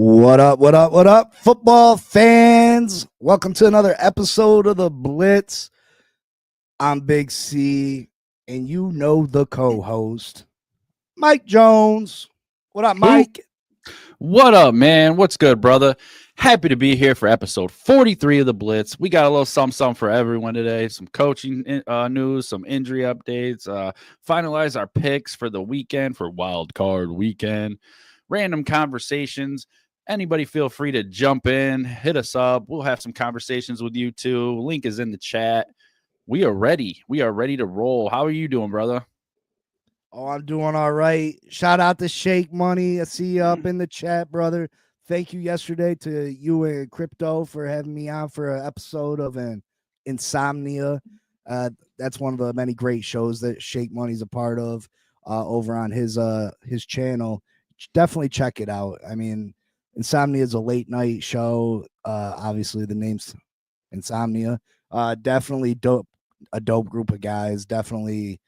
What up, what up, what up, football fans? Welcome to another episode of the Blitz. I'm Big C, and you know the co-host, Mike Jones. What up, Mike? What up, man? What's good, brother? Happy to be here for episode 43 of the Blitz. We got a little something for everyone today. Some coaching news, some injury updates, finalize our picks for the weekend, for wild card weekend, random conversations. Anybody feel free to jump in, hit us up. We'll have some conversations with you too. Link is in the chat. We are ready. We are ready to roll. How are you doing, brother? Oh, I'm doing all right. Shout out to Shake Money. I see you up in the chat, brother. Thank you yesterday to you and Crypto for having me on for an episode of an Insomnia. That's one of the many great shows that Shake Money's a part of over on his channel. Definitely check it out. I mean, Insomnia is a late night show. Obviously, the name's Insomnia. Definitely dope. A dope group of guys. Definitely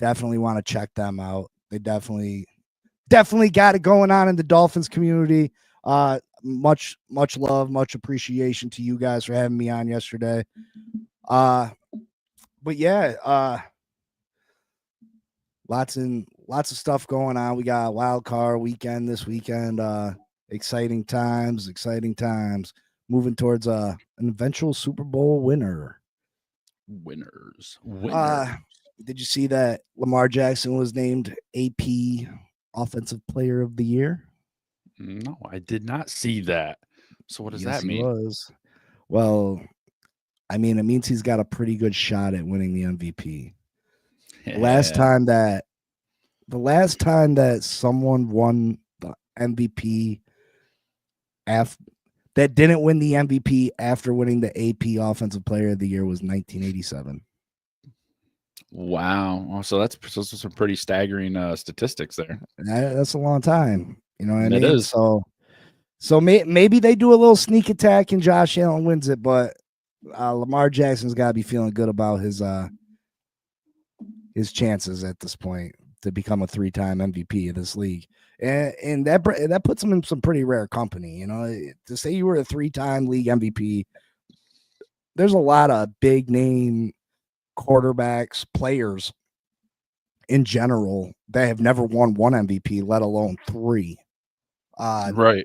want to check them out. They definitely got it going on in the Dolphins community. Much love, much appreciation to you guys for having me on yesterday. But yeah, lots of stuff going on. We got a wild card weekend this weekend. Exciting times. Moving towards an eventual Super Bowl winner. Winners. Did you see that Lamar Jackson was named AP Offensive Player of the Year? No, I did not see that. So what does that mean? Was. Well, I mean, it means he's got a pretty good shot at winning the MVP. Yeah. The last time that someone won the MVP that didn't win the MVP after winning the AP Offensive Player of the Year was 1987. Wow. So that's some pretty staggering statistics there. That's a long time. You know what I mean? It is. So maybe they do a little sneak attack and Josh Allen wins it, but Lamar Jackson's got to be feeling good about his chances at this point to become a 3-time MVP of this league. And that puts him in some pretty rare company. You know, to say you were a 3-time league MVP, there's a lot of big name quarterbacks, players in general that have never won one MVP, let alone 3. Right.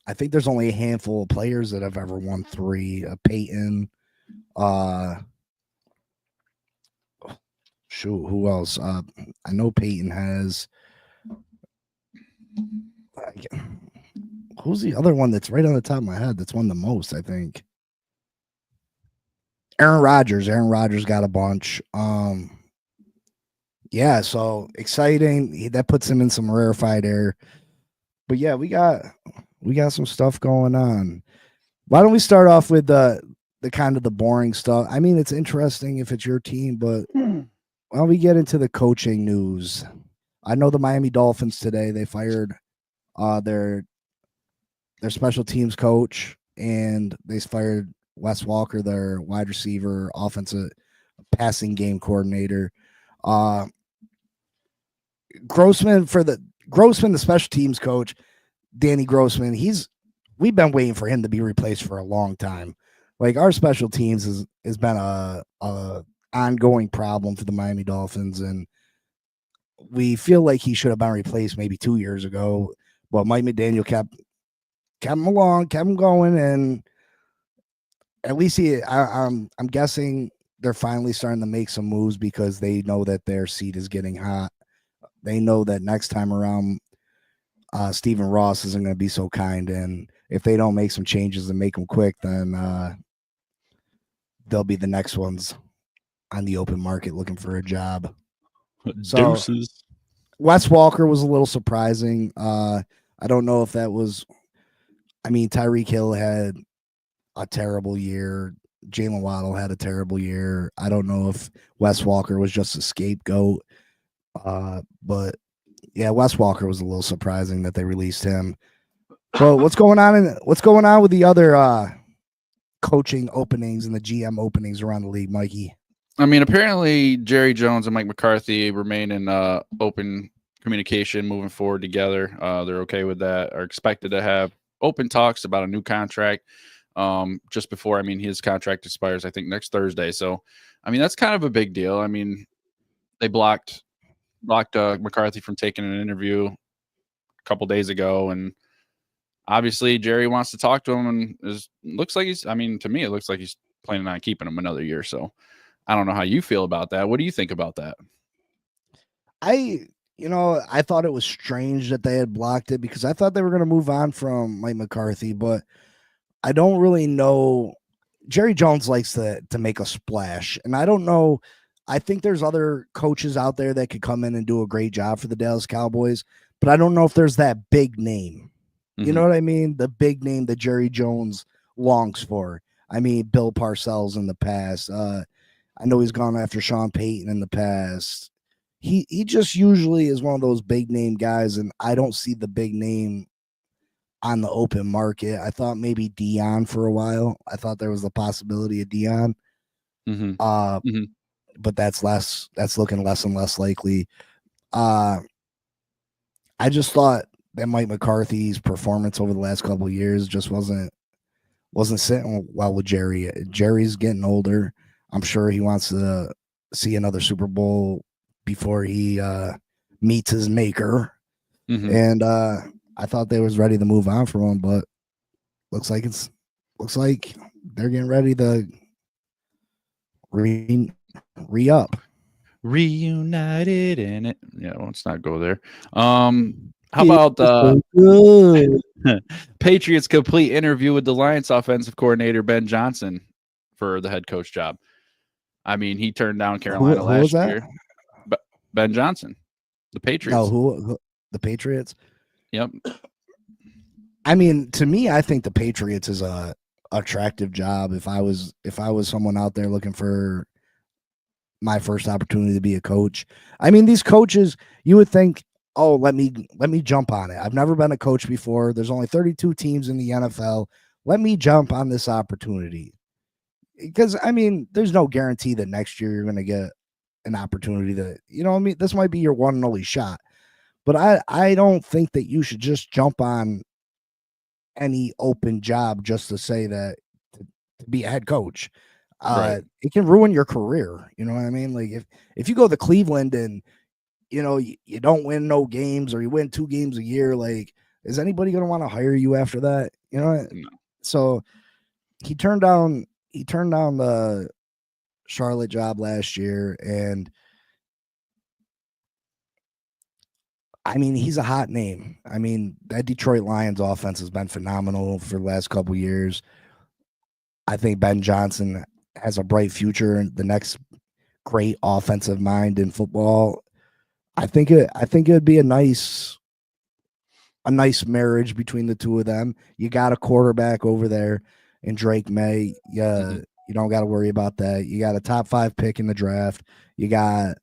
I think there's only a handful of players that have ever won 3. Peyton. Shoot, who else? I know Peyton has. Who's the other one that's right on the top of my head that's won the most? I think Aaron Rodgers. Aaron Rodgers got a bunch. Yeah, so exciting. That puts him in some rarefied air. But yeah, we got some stuff going on. Why don't we start off with the kind of the boring stuff? I mean, it's interesting if it's your team, but why don't we get into the coaching news? I know the Miami Dolphins today, they fired their special teams coach, and they fired Wes Walker, their wide receiver, offensive passing game coordinator. Grossman, the special teams coach, Danny Grossman, we've been waiting for him to be replaced for a long time. Like, our special teams has been a ongoing problem for the Miami Dolphins, and we feel like he should have been replaced maybe 2 years ago. But Mike McDaniel kept him going, and at least I'm guessing they're finally starting to make some moves because they know that their seat is getting hot. They know that next time around, Stephen Ross isn't going to be so kind, and if they don't make some changes and make them quick, then they'll be the next ones on the open market looking for a job. So Deuces. Wes Walker was a little surprising. I don't know if that was. I mean, Tyreek Hill had a terrible year. Jalen Waddle had a terrible year. I don't know if Wes Walker was just a scapegoat. But yeah, Wes Walker was a little surprising that they released him. But what's going on with the other coaching openings and the GM openings around the league, Mikey? I mean, apparently Jerry Jones and Mike McCarthy remain in open communication moving forward together. They're okay with that, are expected to have open talks about a new contract. Just before, I mean, his contract expires, I think, next Thursday. So, I mean, that's kind of a big deal. I mean, they blocked McCarthy from taking an interview a couple days ago, and obviously Jerry wants to talk to him, and looks like he's. I mean, to me, it looks like he's planning on keeping him another year. So, I don't know how you feel about that. What do you think about that? I thought it was strange that they had blocked it because I thought they were going to move on from Mike McCarthy, but I don't really know. Jerry Jones likes to make a splash, and I don't know. I think there's other coaches out there that could come in and do a great job for the Dallas Cowboys, but I don't know if there's that big name. You know what I mean? The big name that Jerry Jones longs for. I mean, Bill Parcells in the past. I know he's gone after Sean Payton in the past. He just usually is one of those big name guys, and I don't see the big name on the open market. I thought maybe Dion for a while. I thought there was the possibility of Dion. But that's looking less and less likely. I just thought that Mike McCarthy's performance over the last couple of years just wasn't sitting well with Jerry. Jerry's getting older. I'm sure he wants to see another Super Bowl before he meets his maker. And I thought they was ready to move on from him, but looks like they're getting ready to re-up. Reunited in it. Yeah, let's not go there. How about Patriots complete interview with the Lions offensive coordinator Ben Johnson for the head coach job? I mean, he turned down Carolina last year. But Ben Johnson, the Patriots. No, who the Patriots? Yep. I mean, to me, I think the Patriots is a attractive job. If I was someone out there looking for my first opportunity to be a coach, I mean, these coaches, you would think, oh, let me jump on it. I've never been a coach before. There's only 32 teams in the NFL. Let me jump on this opportunity. Because, I mean, there's no guarantee that next year you're going to get an opportunity that, I mean, this might be your one and only shot. But I don't think that you should just jump on any open job just to say that to be a head coach. Right. It can ruin your career. You know what I mean? Like if you go to Cleveland and you don't win no games or you win 2 games a year, like, is anybody going to want to hire you after that? No. So he turned down the Charlotte job last year, and I mean, he's a hot name. I mean, that Detroit Lions offense has been phenomenal for the last couple of years. I think Ben Johnson has a bright future and the next great offensive mind in football. I think it'd be a nice marriage between the two of them. You got a quarterback over there in Drake May. Yeah, you don't got to worry about that. You got a top 5 pick in the draft. You got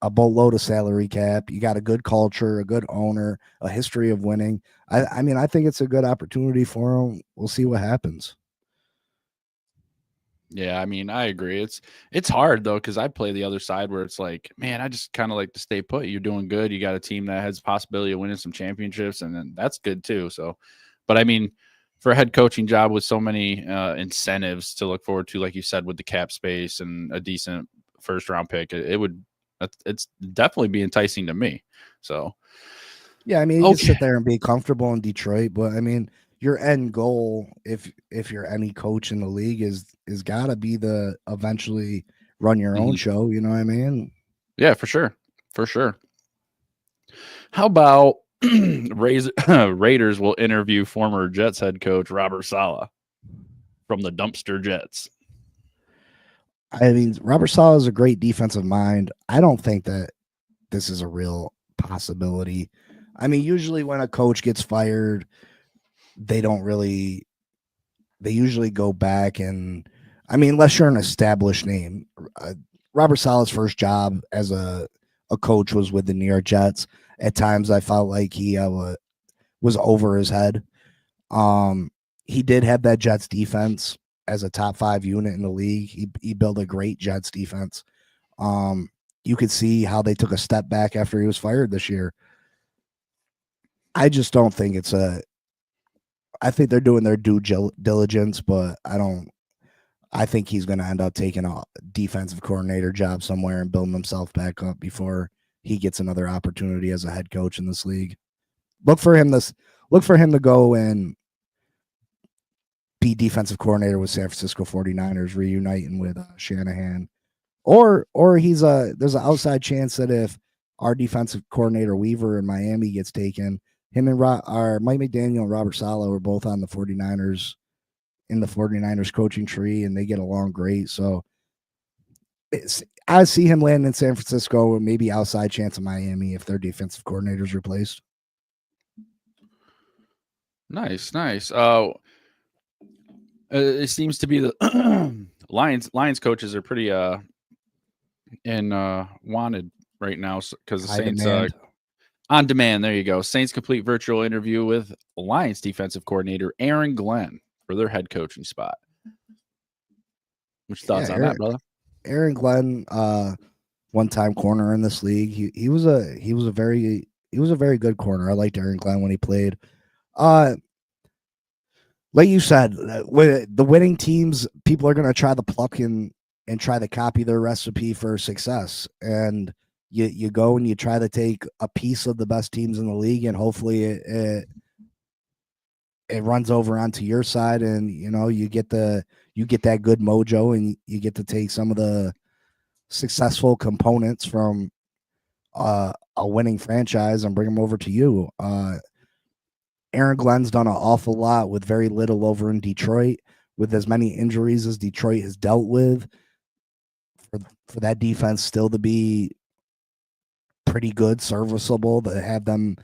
a boatload of salary cap. You got a good culture, a good owner, a history of winning. I mean, I think it's a good opportunity for him. We'll see what happens. Yeah, I mean, I agree. It's hard though, because I play the other side where it's like, man, I just kind of like to stay put. You're doing good. You got a team that has possibility of winning some championships, and then that's good too. So, but I mean, for a head coaching job with so many incentives to look forward to, like you said, with the cap space and a decent first round pick, it's definitely be enticing to me. So, yeah, I mean, you can sit there and be comfortable in Detroit, but I mean, your end goal, if you're any coach in the league, is gotta be the eventually run your own show. You know what I mean? Yeah, for sure. How about Raiders will interview former Jets head coach Robert Saleh from the Dumpster Jets? I mean, Robert Saleh is a great defensive mind. I don't think that this is a real possibility. I mean, usually when a coach gets fired, they usually go back and, I mean, unless you're an established name. Robert Saleh's first job as a coach was with the New York Jets. At times I felt like he was over his head. He did have that Jets defense as a top 5 unit in the league. He built a great Jets defense. You could see how they took a step back after he was fired this year. I just don't think it's a I think they're doing their due diligence, but I think he's going to end up taking a defensive coordinator job somewhere and building himself back up before he gets another opportunity as a head coach in this league. Look for him to go and be defensive coordinator with San Francisco 49ers, reuniting with Shanahan. Or there's an outside chance that if our defensive coordinator Weaver in Miami gets taken, him and our Mike McDaniel and Robert Saleh were both on the 49ers in the 49ers coaching tree, and they get along great. So I see him landing in San Francisco, and maybe outside chance of Miami if their defensive coordinator is replaced. Nice. It seems to be the Lions coaches are pretty wanted right now because the Saints on demand. There you go. Saints complete virtual interview with Lions defensive coordinator Aaron Glenn for their head coaching spot. Which thoughts on that, brother? Aaron Glenn, one-time corner in this league. He was a very good corner. I liked Aaron Glenn when he played. Like you said, with the winning teams, people are going to try to pluck and try to copy their recipe for success. And you go and you try to take a piece of the best teams in the league, and hopefully it runs over onto your side, and you get that good mojo, and you get to take some of the successful components from a winning franchise and bring them over to you. Aaron Glenn's done an awful lot with very little over in Detroit, with as many injuries as Detroit has dealt with. For that defense still to be pretty good, serviceable, to have them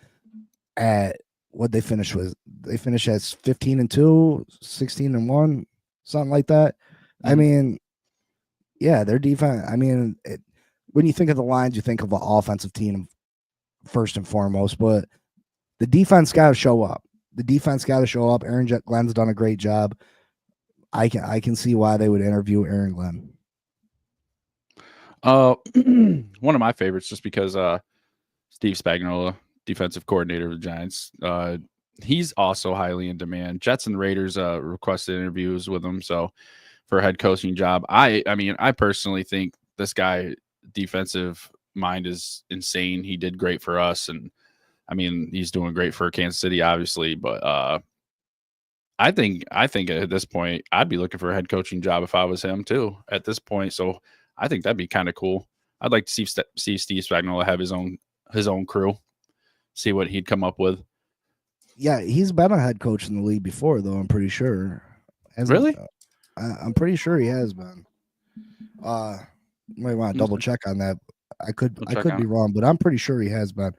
at what they finished with. They finished as 15-2, 16-1, something like that. Mm-hmm. I mean, yeah, their defense. I mean, when you think of the Lions, you think of an offensive team first and foremost, but the defense got to show up. Aaron Glenn's done a great job. I can see why they would interview Aaron Glenn. One of my favorites, just because Steve Spagnuolo, defensive coordinator of the Giants, he's also highly in demand. Jets and Raiders requested interviews with him, so for a head coaching job. I mean, I personally think this guy, defensive mind, is insane. He did great for us, and I mean, he's doing great for Kansas City, obviously, but I think at this point, I'd be looking for a head coaching job if I was him too at this point. So I think that'd be kind of cool. I'd like to see Steve Spagnuolo have his own crew, see what he'd come up with. Yeah, he's been a head coach in the league before, though. I'm pretty sure. Really? I'm pretty sure he has been. Might want to double check on that. I could be wrong, but I'm pretty sure he has been.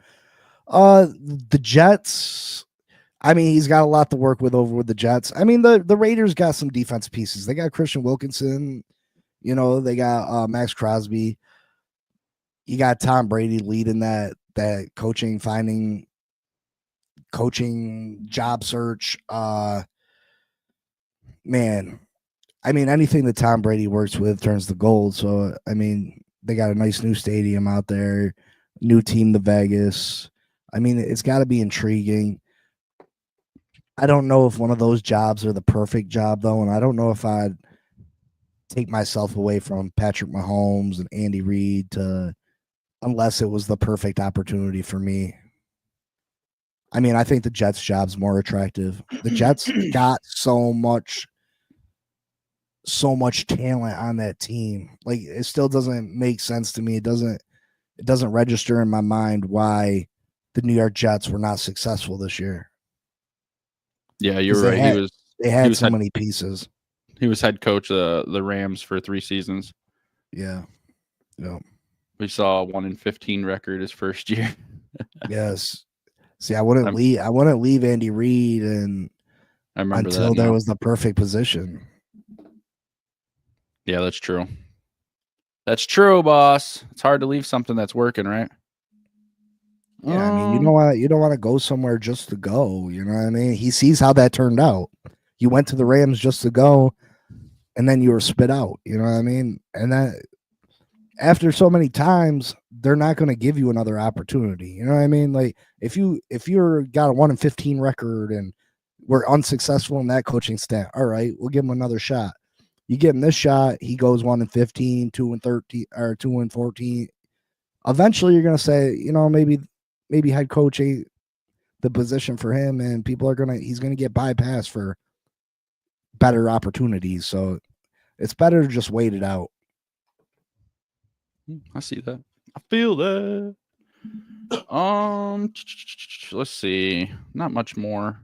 The Jets, I mean, he's got a lot to work with over with the Jets. I mean, the Raiders got some defense pieces. They got Christian Wilkinson, they got Max Crosby. You got Tom Brady leading that coaching job search. Man, I mean, anything that Tom Brady works with turns to gold. So, I mean, they got a nice new stadium out there, new team to Vegas. I mean, it's got to be intriguing. I don't know if one of those jobs are the perfect job, though, and I don't know if I'd take myself away from Patrick Mahomes and Andy Reid unless it was the perfect opportunity for me. I mean, I think the Jets job's more attractive. The Jets got so much talent on that team. Like, it still doesn't make sense to me. It doesn't register in my mind why the New York Jets were not successful this year. Yeah, you're right. They had so many pieces. He was head coach of the Rams for 3 seasons. Yeah. We saw a 1-15 record his first year. Yes. See, I wouldn't leave Andy Reid until there was the perfect position. Yeah, that's true. That's true, boss. It's hard to leave something that's working, right? Yeah, I mean, you don't want to go somewhere just to go. You know what I mean? He sees how that turned out. You went to the Rams just to go, and then you were spit out. You know what I mean? And that after so many times, they're not going to give you another opportunity. You know what I mean? Like if you're got a 1-15 record and we're unsuccessful in that coaching staff. All right, we'll give him another shot. You give him this shot, he goes 1-15, 2-13, or 2-14. Eventually, you're gonna say, maybe head coach ain't the position for him, and he's gonna get bypassed for better opportunities. So it's better to just wait it out. I see that. I feel that. Let's see. Not much more.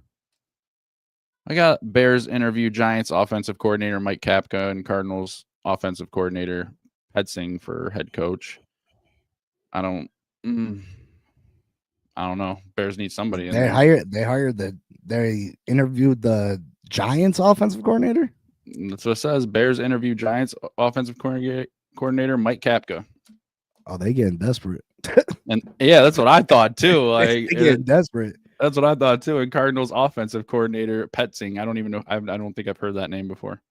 I got Bears interview Giants offensive coordinator Mike Kapka and Cardinals offensive coordinator Petzing for head coach. I don't know. Bears need somebody. They interviewed the Giants offensive coordinator. That's what it says. Bears interview Giants offensive coordinator Mike Kapka. Oh, they getting desperate. And yeah, that's what I thought too. Like they getting desperate. That's what I thought too. And Cardinals offensive coordinator Petzing. I don't even know. I don't think I've heard that name before.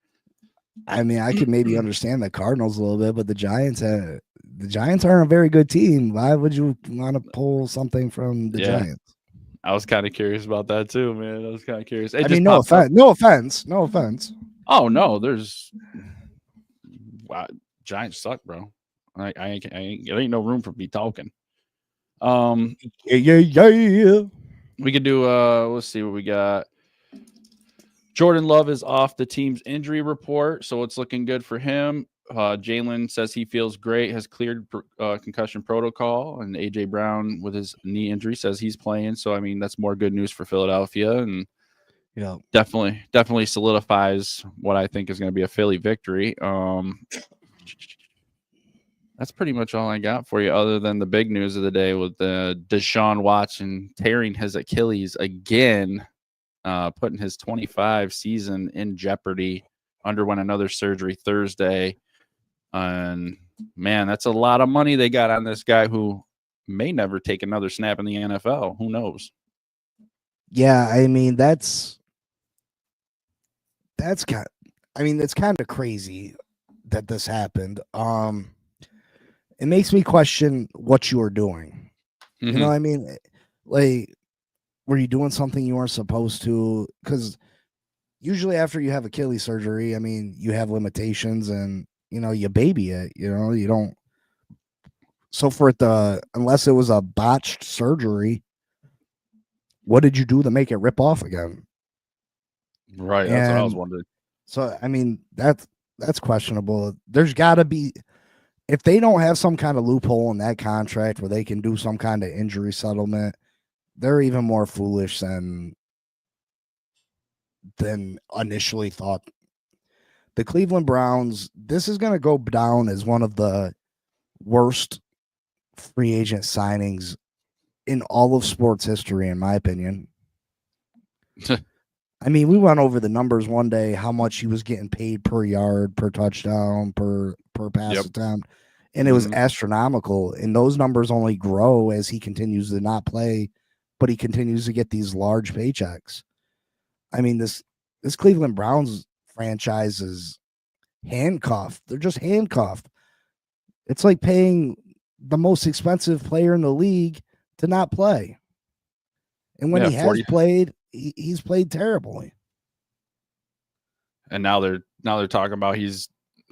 I mean, I could maybe understand the Cardinals a little bit, but the Giants aren't a very good team. Why would you want to pull something from the Giants? I was kind of curious about that too, man. I was kind of curious. No offense. Oh no, there's Giants suck, bro. I ain't there ain't no room for me talking. Yeah. We could do let's see what we got. Jordan Love is off the team's injury report, so it's looking good for him. Jalen says he feels great, has cleared concussion protocol, and AJ Brown with his knee injury says he's playing. So I mean, that's more good news for Philadelphia, and definitely solidifies what I think is going to be a Philly victory. That's pretty much all I got for you, other than the big news of the day with Deshaun Watson tearing his Achilles again, putting his 25 season in jeopardy. Underwent another surgery Thursday. And man, that's a lot of money they got on this guy who may never take another snap in the NFL. Who knows? Yeah, I mean, it's kind of crazy that this happened. It makes me question what you were doing. Mm-hmm. You know what I mean? Like, were you doing something you weren't supposed to? Because usually after you have Achilles surgery, I mean, you have limitations and, you baby it, you don't. So unless it was a botched surgery, what did you do to make it rip off again? Right. That's what I was wondering. So, I mean, that's questionable. There's got to be, if they don't have some kind of loophole in that contract where they can do some kind of injury settlement, they're even more foolish than initially thought. The Cleveland Browns, this is going to go down as one of the worst free agent signings in all of sports history, in my opinion. I mean, we went over the numbers one day, how much he was getting paid per yard, per touchdown, per pass attempt, and it was astronomical. And those numbers only grow as he continues to not play, but he continues to get these large paychecks. I mean, this Cleveland Browns franchise is handcuffed. They're just handcuffed. It's like paying the most expensive player in the league to not play. And when he has played, he's played terribly. And now they're talking about he's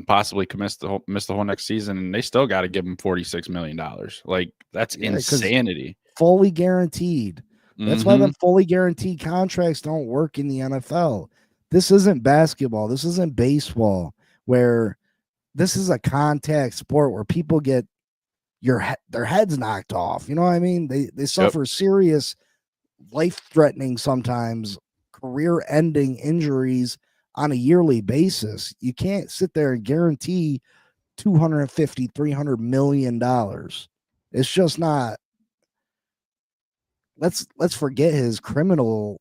possibly miss the whole next season, and they still got to give him $46 million. Like, that's insanity. Fully guaranteed. That's why the fully guaranteed contracts don't work in the NFL. This isn't basketball. This isn't baseball, where this is a contact sport where people get their heads knocked off. You know what I mean? They suffer serious, life-threatening, sometimes career-ending injuries on a yearly basis. You can't sit there and guarantee $250-300 million. It's just not. Let's forget his criminal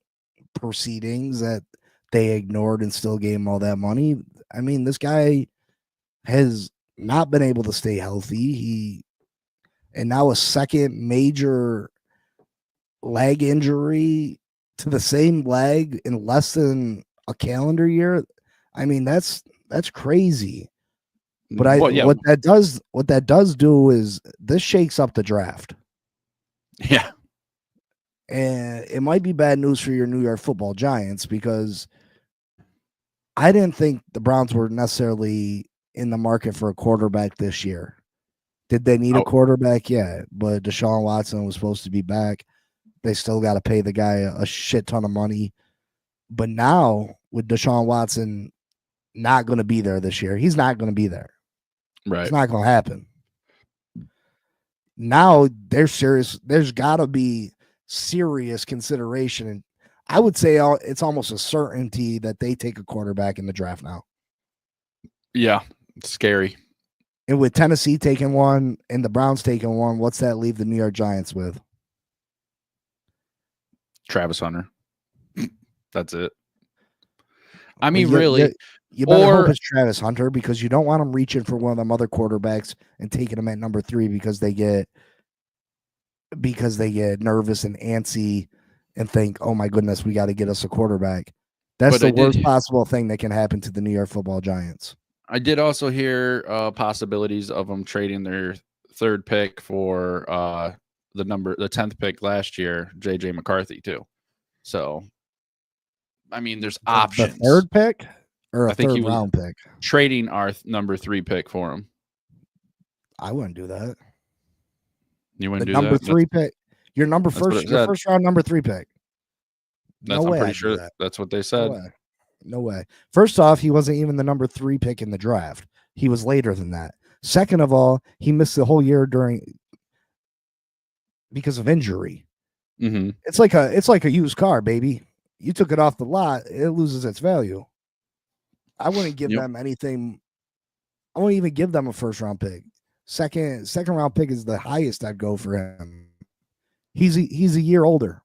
proceedings that they ignored and still gave him all that money. I mean, this guy has not been able to stay healthy. And now a second major leg injury to the same leg in less than a calendar year. I mean, that's crazy. But what that does do is this shakes up the draft. Yeah. And it might be bad news for your New York Football Giants because I didn't think the Browns were necessarily in the market for a quarterback this year. Did they need a quarterback? Yeah, but Deshaun Watson was supposed to be back. They still got to pay the guy a shit ton of money. But now with Deshaun Watson not going to be there this year, he's not going to be there. Right. It's not going to happen. Now they're serious. There's got to be serious consideration. And I would say it's almost a certainty that they take a quarterback in the draft now. Yeah, it's scary. And with Tennessee taking one and the Browns taking one, what's that leave the New York Giants with? Travis Hunter. That's it. I mean, really. You better hope it's Travis Hunter because you don't want him reaching for one of them other quarterbacks and taking him at number 3 because they get nervous and antsy and think, oh my goodness, we got to get us a quarterback. That's the worst possible thing that can happen to the New York Football Giants. I did also hear possibilities of them trading their 3rd pick for the 10th pick last year, JJ McCarthy too. So, I mean, there's options. The 3rd pick or a 3rd round pick? Trading our number 3 pick for him. I wouldn't do that. You wouldn't do number that? 3 pick. Your first round number 3 pick. I'm pretty sure that's what they said. No way. First off, he wasn't even the number 3 pick in the draft. He was later than that. Second of all, he missed the whole year because of injury. Mm-hmm. It's like a used car, baby. You took it off the lot, it loses its value. I wouldn't give them anything. I wouldn't even give them a first round pick. Second round pick is the highest I'd go for him. He's a year older.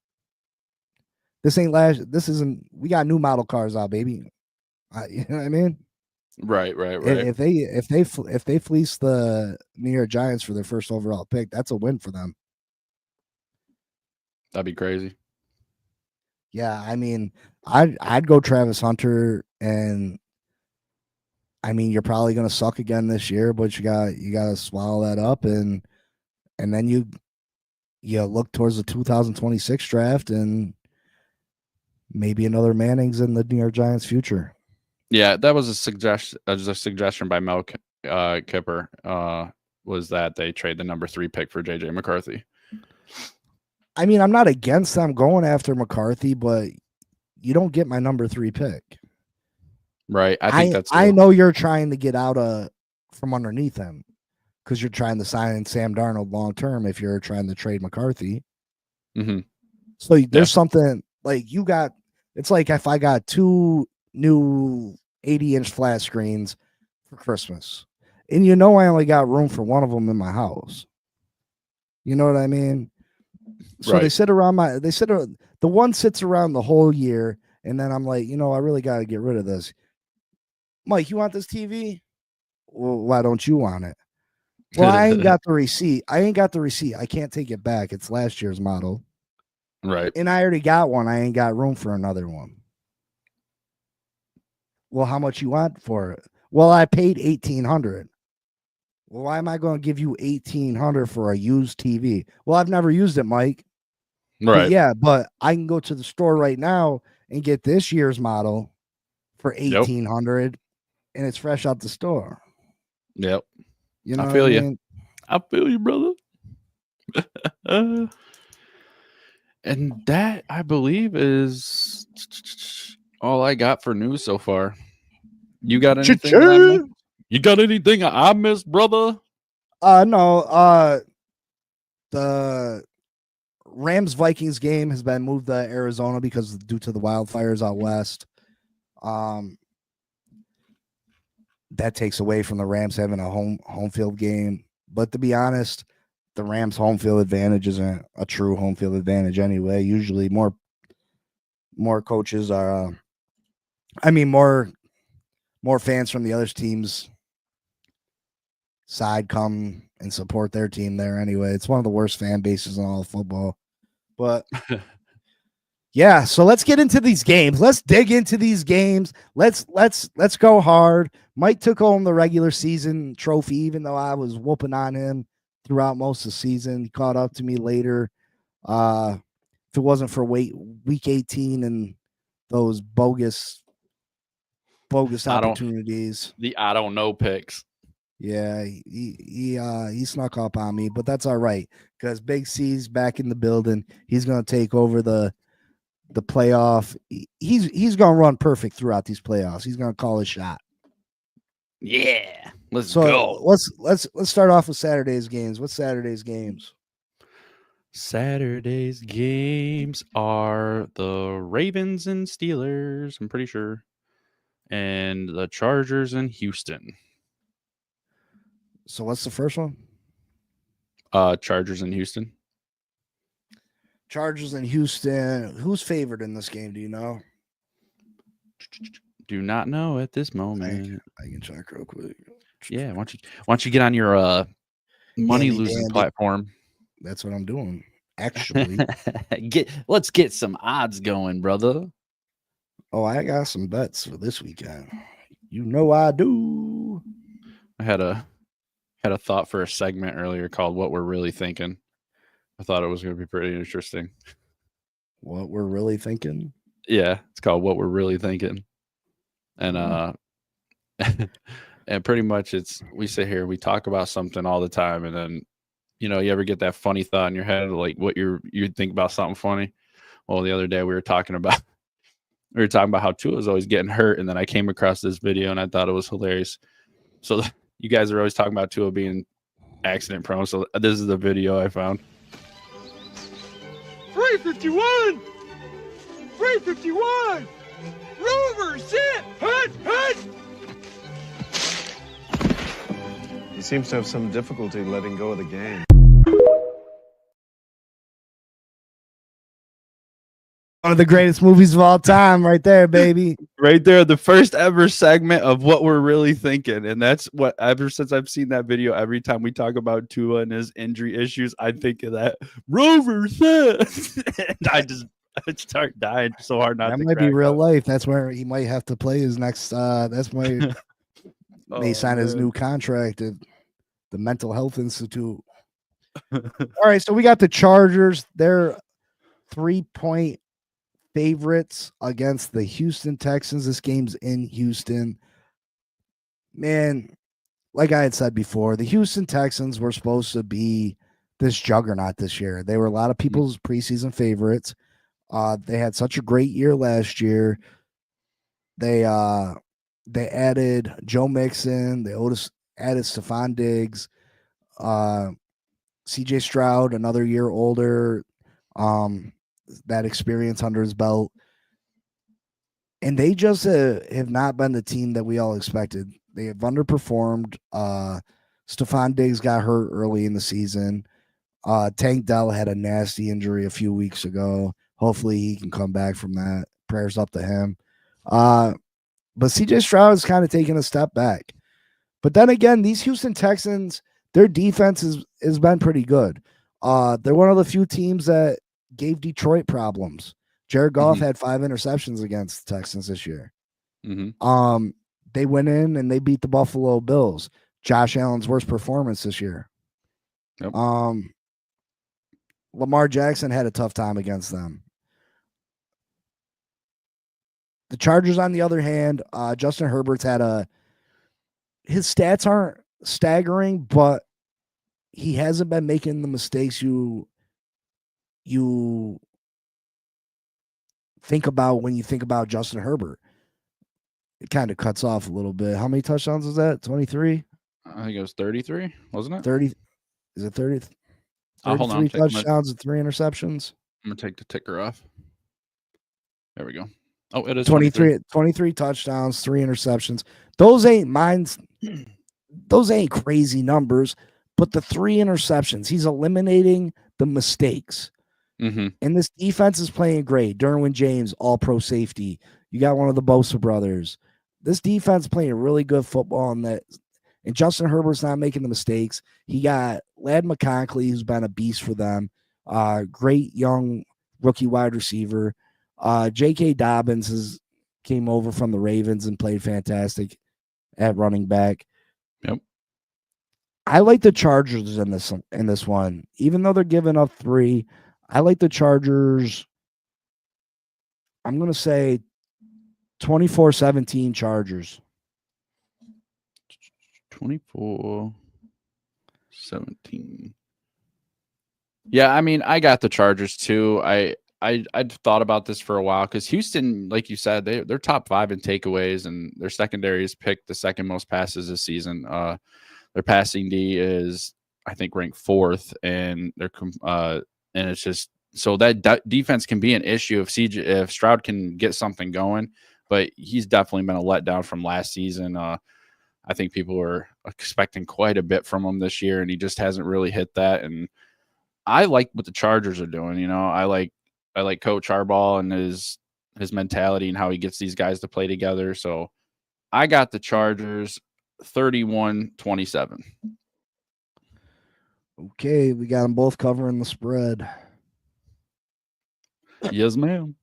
This isn't. We got new model cars out, baby. You know what I mean? Right. If they fleece the New York Giants for their first overall pick, that's a win for them. That'd be crazy. Yeah, I mean, I'd go Travis Hunter, and I mean, you're probably gonna suck again this year, but you gotta swallow that up, and then you look towards the 2026 draft and maybe another Manning's in the New York Giants' future. Yeah, that was a suggestion by Mel Kipper. Was that they trade the number 3 pick for JJ McCarthy? I mean, I'm not against them going after McCarthy, but you don't get my number 3 pick. Right. I know you're trying to get out from underneath him because you're trying to sign Sam Darnold long term if you're trying to trade McCarthy. Mm-hmm. So there's something like you got. It's like if I got 2 new 80-inch flat screens for Christmas, and I only got room for one of them in my house. You know what I mean? So right. they sit around the one sits around the whole year, and then I'm like, I really got to get rid of this. Mike, you want this TV? Well, why don't you want it? Well, I ain't got the receipt. I can't take it back. It's last year's model. Right. And I already got one. I ain't got room for another one. Well, how much you want for it? Well, I paid $1,800. Well, why am I going to give you $1,800 for a used TV? Well, I've never used it, Mike. Right. But I can go to the store right now and get this year's model for $1,800, and it's fresh out the store. Yep. You know, I feel you. I feel you, brother. And that, I believe, is all I got for news so far. You got anything? You got anything I missed, brother? No. The Rams-Vikings game has been moved to Arizona due to the wildfires out west. That takes away from the Rams having a home field game. But to be honest, the Rams' home field advantage isn't a true home field advantage anyway. Usually more coaches are more fans from the other team's side come and support their team there anyway. It's one of the worst fan bases in all of football. But yeah, so let's get into these games. Let's dig into these games. Let's go hard. Mike took home the regular season trophy, even though I was whooping on him throughout most of the season. He caught up to me later. if it wasn't for week 18 and those bogus opportunities. I don't know picks. Yeah, he snuck up on me, but that's all right because Big C's back in the building. He's gonna take over the playoff. He's gonna run perfect throughout these playoffs. He's gonna call his shot. Yeah, let's go. Let's start off with Saturday's games. What's Saturday's games? Saturday's games are the Ravens and Steelers, I'm pretty sure, and the Chargers and Houston. So what's the first one? Chargers and Houston. Chargers and Houston. Who's favored in this game? Do you know? Do not know at this moment. I can check real quick. Yeah, why don't you get on your money losing platform? That's what I'm doing. Actually, let's get some odds going, brother. Oh, I got some bets for this weekend. You know I do. I had a thought for a segment earlier called "What We're Really Thinking." I thought it was going to be pretty interesting. What we're really thinking? Yeah, it's called "What We're Really Thinking," and and pretty much we sit here, we talk about something all the time, and then you ever get that funny thought in your head, like what you think about something funny. Well, the other day we were talking about how Tua's always getting hurt, and then I came across this video and I thought it was hilarious. So you guys are always talking about Tua being accident prone. So this is the video I found. 351! 351! Rover, sit! Hut! Hut! He seems to have some difficulty letting go of the game. One of the greatest movies of all time, right there, baby. Right there, the first ever segment of What We're Really Thinking. And that's what, ever since I've seen that video, every time we talk about Tua and his injury issues, I think of that. Rover says. And I start dying so hard not that to might be real up. life. That's where he might have to play his next that's why may sign his new contract at the Mental Health Institute. All right, so we got the Chargers. They're 3-point favorites against the Houston Texans. This game's in Houston. Man, like I had said before, the Houston Texans were supposed to be this juggernaut this year. They were a lot of people's preseason favorites. They had such a great year last year. They added Joe Mixon. They added Stephon Diggs. CJ Stroud, another year older. That experience under his belt. And they just have not been the team that we all expected. They have underperformed. Stephon Diggs got hurt early in the season. Tank Dell had a nasty injury a few weeks ago. Hopefully he can come back from that. Prayers up to him. But CJ Stroud is kind of taking a step back. But then again, these Houston Texans, their defense has been pretty good. They're one of the few teams that gave Detroit problems. Jared Goff had 5 interceptions against the Texans this year. They went in and they beat the Buffalo Bills. Josh Allen's worst performance this year. Yep. Lamar Jackson had a tough time against them. The Chargers, on the other hand, Justin Herbert's his stats aren't staggering, but he hasn't been making the mistakes you think about when you think about Justin Herbert. It kind of cuts off a little bit. How many touchdowns is that? 23? I think it was 33, wasn't it? 30. Is it 30? 33 hold on. touchdowns and 3 interceptions. I'm going to take the ticker off. There we go. Oh, it is 23 touchdowns, 3 interceptions. Those ain't crazy numbers, but the 3 interceptions, he's eliminating the mistakes. And this defense is playing great. Derwin James, all-pro safety. You got one of the Bosa brothers. This defense playing really good football, and Justin Herbert's not making the mistakes. He got Ladd McConkey, who's been a beast for them. Great young rookie wide receiver. J.K. Dobbins came over from the Ravens and played fantastic at running back. Yep. I like the Chargers in this one, even though they're giving up 3. I like the Chargers. I'm going to say 24-17 Chargers. 24-17. Yeah, I mean, I got the Chargers too. I'd thought about this for a while because Houston, like you said, they're top 5 in takeaways, and their secondary has picked the second most passes this season. Their passing D is, I think, ranked 4th, and and it's just so that defense can be an issue if Stroud can get something going, but he's definitely been a letdown from last season. I think people were expecting quite a bit from him this year, and he just hasn't really hit that. And I like what the Chargers are doing. You know, I like Coach Harbaugh and his mentality and how he gets these guys to play together. So I got the Chargers 31-27. Okay, we got them both covering the spread. Yes, ma'am.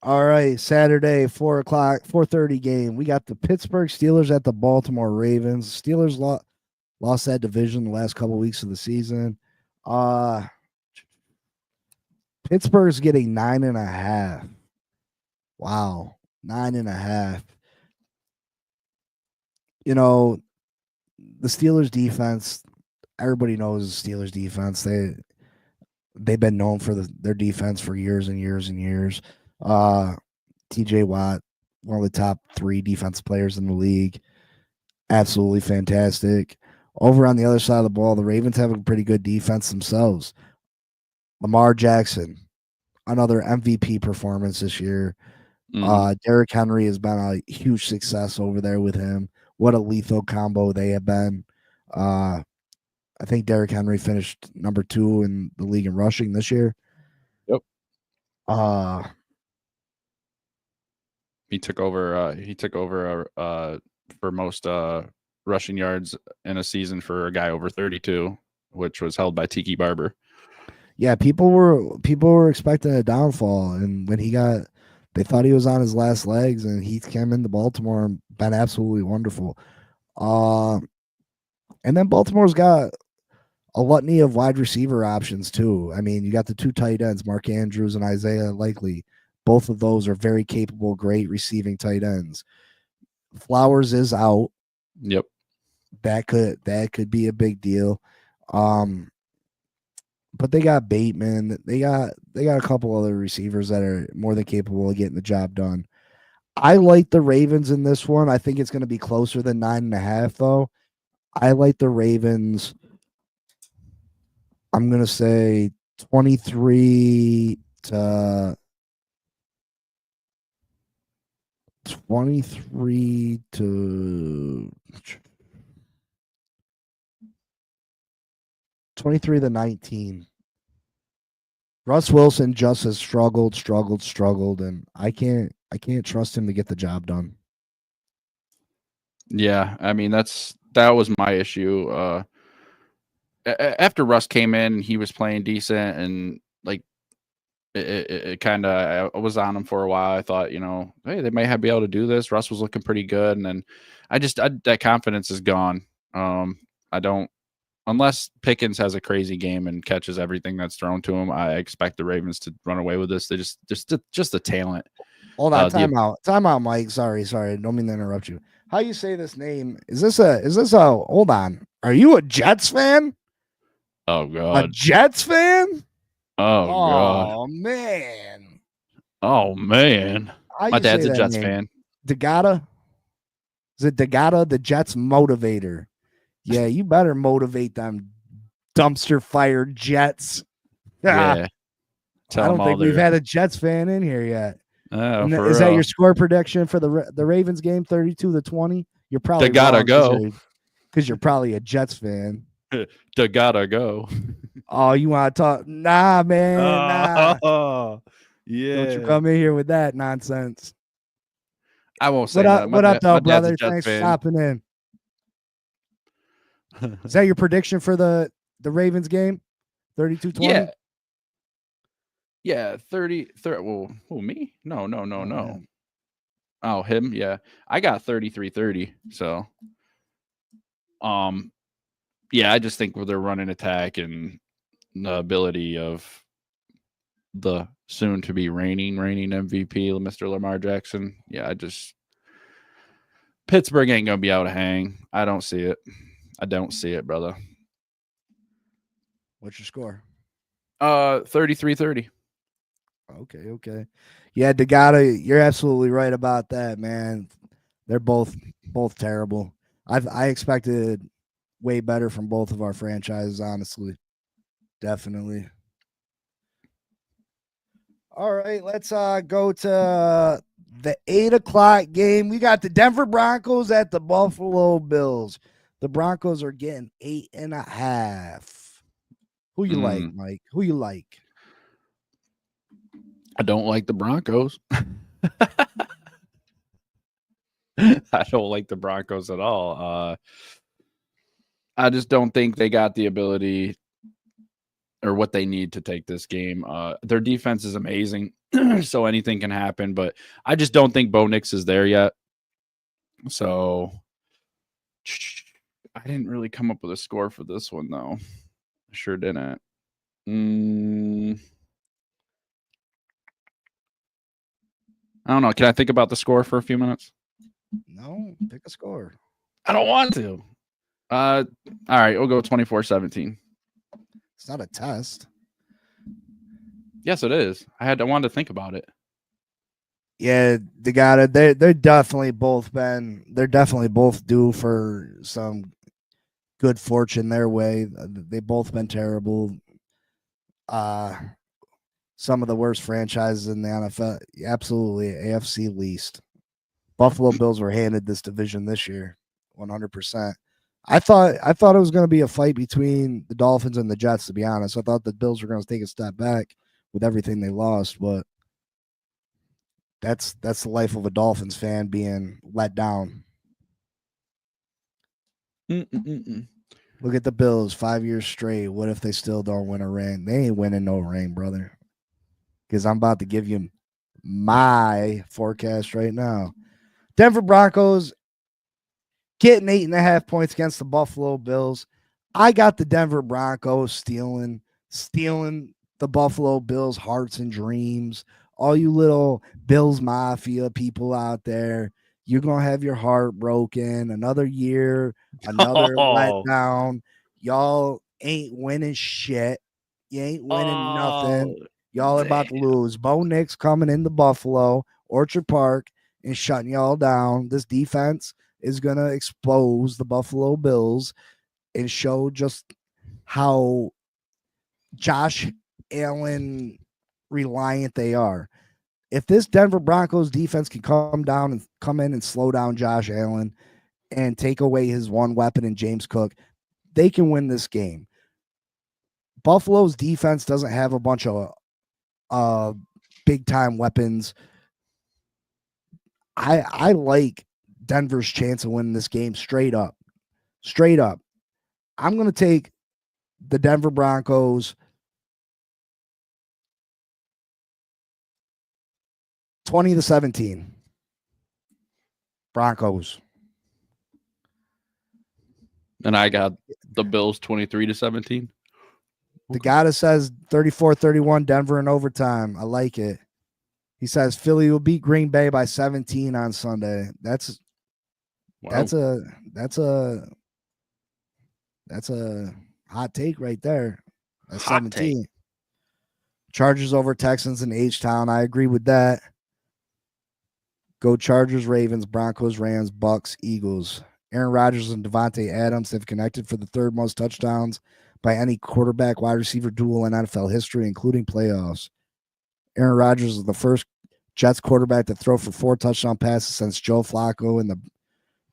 All right, Saturday, 4:30 game. We got the Pittsburgh Steelers at the Baltimore Ravens. Steelers lost that division the last couple weeks of the season. Pittsburgh's getting 9.5. Wow, 9.5. You know, the Steelers defense, everybody knows the Steelers defense. They've been known for their defense for years and years and years. TJ Watt, one of the top 3 defense players in the league. Absolutely fantastic. Over on the other side of the ball, the Ravens have a pretty good defense themselves. Lamar Jackson, another MVP performance this year. Derrick Henry has been a huge success over there with him. What a lethal combo they have been. I think Derrick Henry finished number 2 in the league in rushing this year. Yep. He took over for most rushing yards in a season for a guy over 32, which was held by Tiki Barber. Yeah, people were expecting a downfall, and when they thought he was on his last legs, and he came into Baltimore and been absolutely wonderful. And then Baltimore's got a litany of wide receiver options too. I mean, you got the 2 tight ends, Mark Andrews and Isaiah Likely. Both of those are very capable, great receiving tight ends. Flowers is out. Yep. That could be a big deal. But they got Bateman. They got a couple other receivers that are more than capable of getting the job done. I like the Ravens in this one. I think it's going to be closer than 9.5, though. I like the Ravens. I'm going to say 23 to 19. Russ Wilson just has struggled, and I can't trust him to get the job done. Yeah, I mean that was my issue. After Russ came in, he was playing decent, and like it kind of, I was on him for a while. I thought, hey, they may be able to do this. Russ was looking pretty good, and then that confidence is gone. I don't, unless Pickens has a crazy game and catches everything that's thrown to him, I expect the Ravens to run away with this. They just the talent. Hold on, time out, Mike. Sorry, don't mean to interrupt you. How you say this name? Is this a hold on? Are you a Jets fan? Oh God, a Jets fan? Oh God, oh man, my dad's a Jets fan. Degata? Is it Degata, the Jets motivator? Yeah, you better motivate them dumpster fire Jets. Yeah. I don't think we've had a Jets fan in here yet. Is that your score prediction for the Ravens game, 32-20? You're probably gotta go because you're probably a Jets fan. Gotta go. Oh, you want to talk? Nah, man. Nah. Oh, yeah. Don't you come in here with that nonsense. I won't say that. What up, though, brother? Thanks for stopping in. Is that your prediction for the Ravens game? 32-20? Yeah, 30. Well, who, me? No. Man. Oh, him? Yeah. I got 33-30. So, yeah, I just think with their running attack and the ability of the soon to be reigning MVP, Mr. Lamar Jackson. Yeah, Pittsburgh ain't gonna be able to hang. I don't see it. I don't see it, brother. What's your score? 33-30. Okay. Yeah, Degata, you're absolutely right about that, man. They're both terrible. I expected way better from both of our franchises, honestly. Definitely. All right, let's go to the 8:00 game. We got the Denver Broncos at the Buffalo Bills. The Broncos are getting 8.5. Who you like, Mike? Who you like? I don't like the Broncos. I don't like the Broncos at all. I just don't think they got the ability or what they need to take this game. Their defense is amazing, so anything can happen, but I just don't think Bo Nix is there yet. So I didn't really come up with a score for this one, though. I sure didn't. I don't know. Can I think about the score for a few minutes? No, pick a score. I don't want to. All right, we'll go 24-17. It's not a test. Yes, it is. I wanted to think about it. Yeah, they're definitely both due for some good fortune their way. They both been terrible. Some of the worst franchises in the NFL. Absolutely, AFC least. Buffalo Bills were handed this division this year, 100%. I thought it was going to be a fight between the Dolphins and the Jets, to be honest. I thought the Bills were going to take a step back with everything they lost, but that's the life of a Dolphins fan, being let down. Look at the Bills, 5 years straight. What if they still don't win a ring? They ain't winning no ring, brother. Because I'm about to give you my forecast right now. Denver Broncos getting 8.5 points against the Buffalo Bills. I got the Denver Broncos stealing the Buffalo Bills' hearts and dreams. All you little Bills Mafia people out there, you're going to have your heart broken. Another year, another letdown. Y'all ain't winning shit. You ain't winning nothing. Y'all are about to lose. Bo Nix coming into Buffalo, Orchard Park, and shutting y'all down. This defense is going to expose the Buffalo Bills and show just how Josh Allen reliant they are. If this Denver Broncos defense can come in and slow down Josh Allen and take away his one weapon in James Cook, they can win this game. Buffalo's defense doesn't have a bunch of big time weapons. I like Denver's chance of winning this game straight up. I'm going to take the Denver Broncos 20-17. Broncos. And I got the Bills 23-17. The guy that says 34-31 Denver in overtime. I like it. He says Philly will beat Green Bay by 17 on Sunday. That's a hot take right there. That's Hot 17. take. Chargers over Texans in H-Town. I agree with that. Go Chargers, Ravens, Broncos, Rams, Bucks, Eagles. Aaron Rodgers and Devontae Adams have connected for the third most touchdowns by any quarterback wide receiver duel in NFL history, including playoffs. Aaron Rodgers is the first Jets quarterback to throw for 4 touchdown passes since Joe Flacco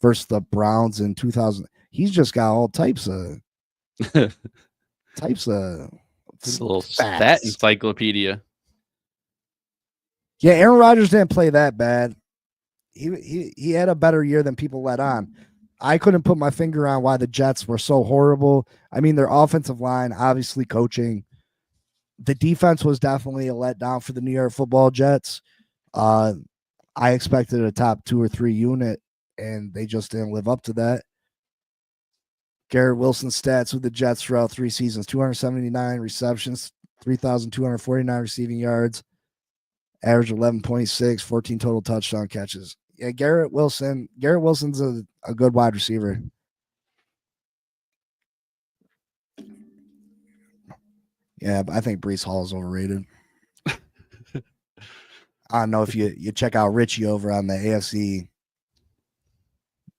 versus the Browns in 2000. He's just got all types of It's a little facts. stat encyclopedia. Yeah, Aaron Rodgers didn't play that bad. He had a better year than people let on. I couldn't put my finger on why the Jets were so horrible. I mean, their offensive line, obviously coaching. The defense was definitely a letdown for the New York Football Jets. I expected a top 2 or 3 unit, and they just didn't live up to that. Garrett Wilson's stats with the Jets throughout 3 seasons: 279 receptions, 3,249 receiving yards, average 11.6, 14 total touchdown catches. Yeah, Garrett Wilson's a good wide receiver. Yeah, but I think Breece Hall is overrated. I don't know if you check out Richie over on the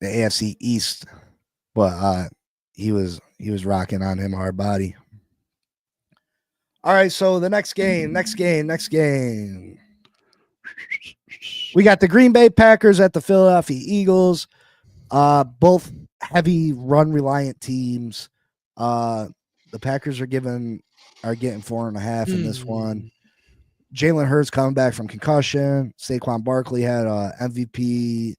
AFC East, but he was rocking on him hard body. All right, so the next game. We got the Green Bay Packers at the Philadelphia Eagles. Both heavy run reliant teams. The Packers are getting 4.5 in this one. Jalen Hurts coming back from concussion. Saquon Barkley had a MVP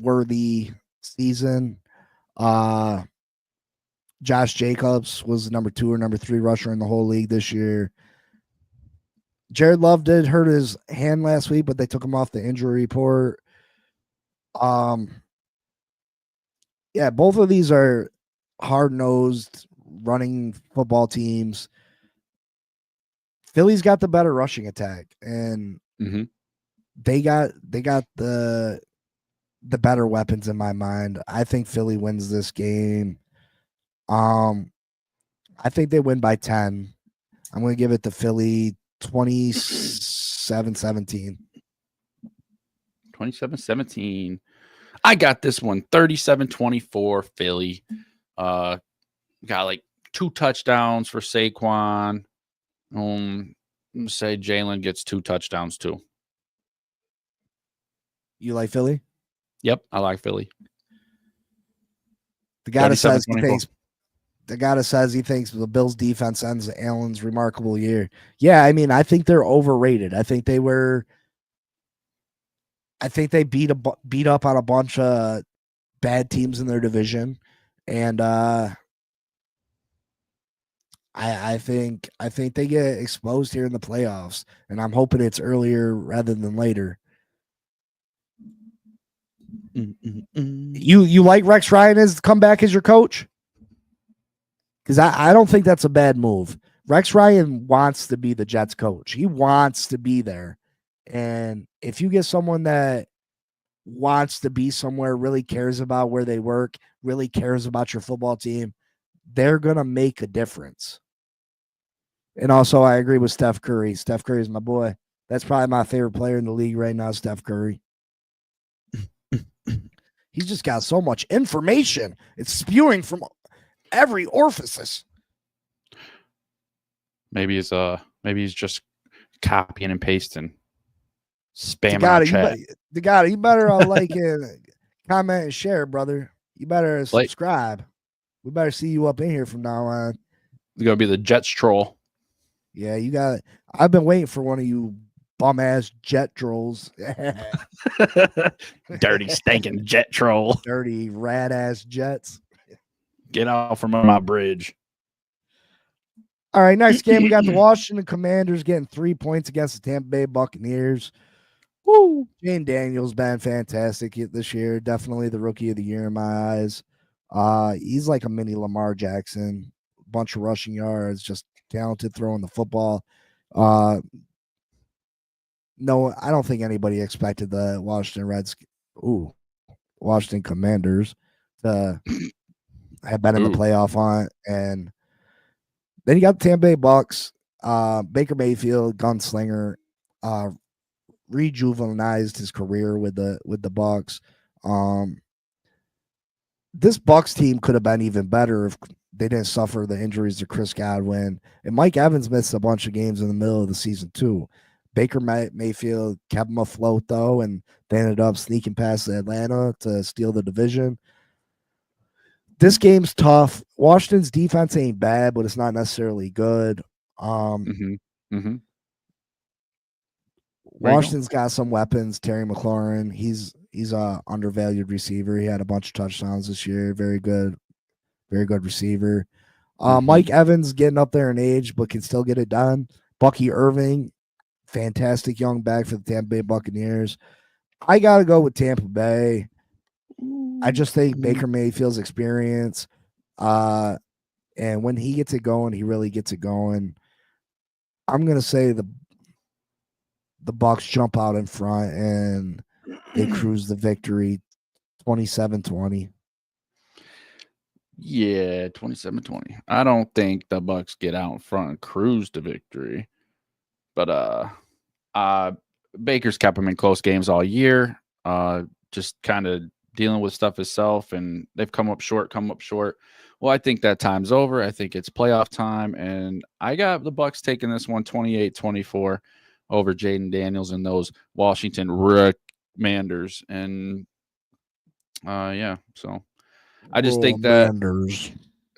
worthy season. Josh Jacobs was the number 2 or number 3 rusher in the whole league this year. Jared Love did hurt his hand last week, but they took him off the injury report. Yeah, both of these are hard-nosed running football teams. Philly's got the better rushing attack, and they got the better weapons in my mind. I think Philly wins this game. I think they win by 10. I'm going to give it to Philly 27-17. 27-17. I got this one 37-24 Philly. Got like 2 touchdowns for Saquon. I'm gonna say Jalen gets 2 touchdowns too. You like Philly? Yep, I like Philly. The guy that says he thinks the Bills defense ends Allen's remarkable year. Yeah, I mean, I think they're overrated. I think they beat up on a bunch of bad teams in their division, and I think they get exposed here in the playoffs, and I'm hoping it's earlier rather than later. You like Rex Ryan as come back as your coach? Because I don't think that's a bad move. Rex Ryan wants to be the Jets coach. He wants to be there. And if you get someone that wants to be somewhere, really cares about where they work, really cares about your football team, they're going to make a difference. And also, I agree with Steph Curry. Steph Curry is my boy. That's probably my favorite player in the league right now, Steph Curry. He's just got so much information. It's spewing from every orifice. Maybe he's just copying and pasting, spamming chat. You better like it, comment and share, brother. You better subscribe. We better see you up in here from now on. It's gonna be the Jets troll. Yeah, you got it. I've been waiting for one of you bum ass jet trolls. Dirty stinking jet troll. Dirty rat ass jets. Get off from my bridge. All right, next game we got the Washington Commanders getting 3 points against the Tampa Bay Buccaneers. Woo! Jane Daniels been fantastic this year. Definitely the rookie of the year in my eyes. He's like a mini Lamar Jackson. Bunch of rushing yards, just talented throwing the football. No, I don't think anybody expected the Washington Commanders to have been in the playoff on. And then you got the Tampa Bay Bucks. Baker Mayfield, gunslinger, rejuvenized his career with the Bucks. This Bucks team could have been even better if they didn't suffer the injuries to Chris Godwin. And Mike Evans missed a bunch of games in the middle of the season too. Baker Mayfield kept them afloat though, and they ended up sneaking past Atlanta to steal the division. This game's tough. Washington's defense ain't bad, but it's not necessarily good. Washington's got some weapons. Terry McLaurin, he's a undervalued receiver. He had a bunch of touchdowns this year. Very good receiver. Mike Evans getting up there in age, but can still get it done. Bucky Irving, fantastic young back for the Tampa Bay Buccaneers. I got to go with Tampa Bay. I just think Baker Mayfield's experience, And when he gets it going, he really gets it going. I'm gonna say the Bucks jump out in front and they cruise the victory 27-20. Yeah, 27-20. I don't think the Bucks get out in front and cruise to victory. But Baker's kept them in close games all year. Just kind of dealing with stuff himself, and they've come up short. Well, I think that time's over. I think it's playoff time, and I got the Bucks taking this one 28-24 over Jaden Daniels and those Washington Commanders. And yeah, so I just think that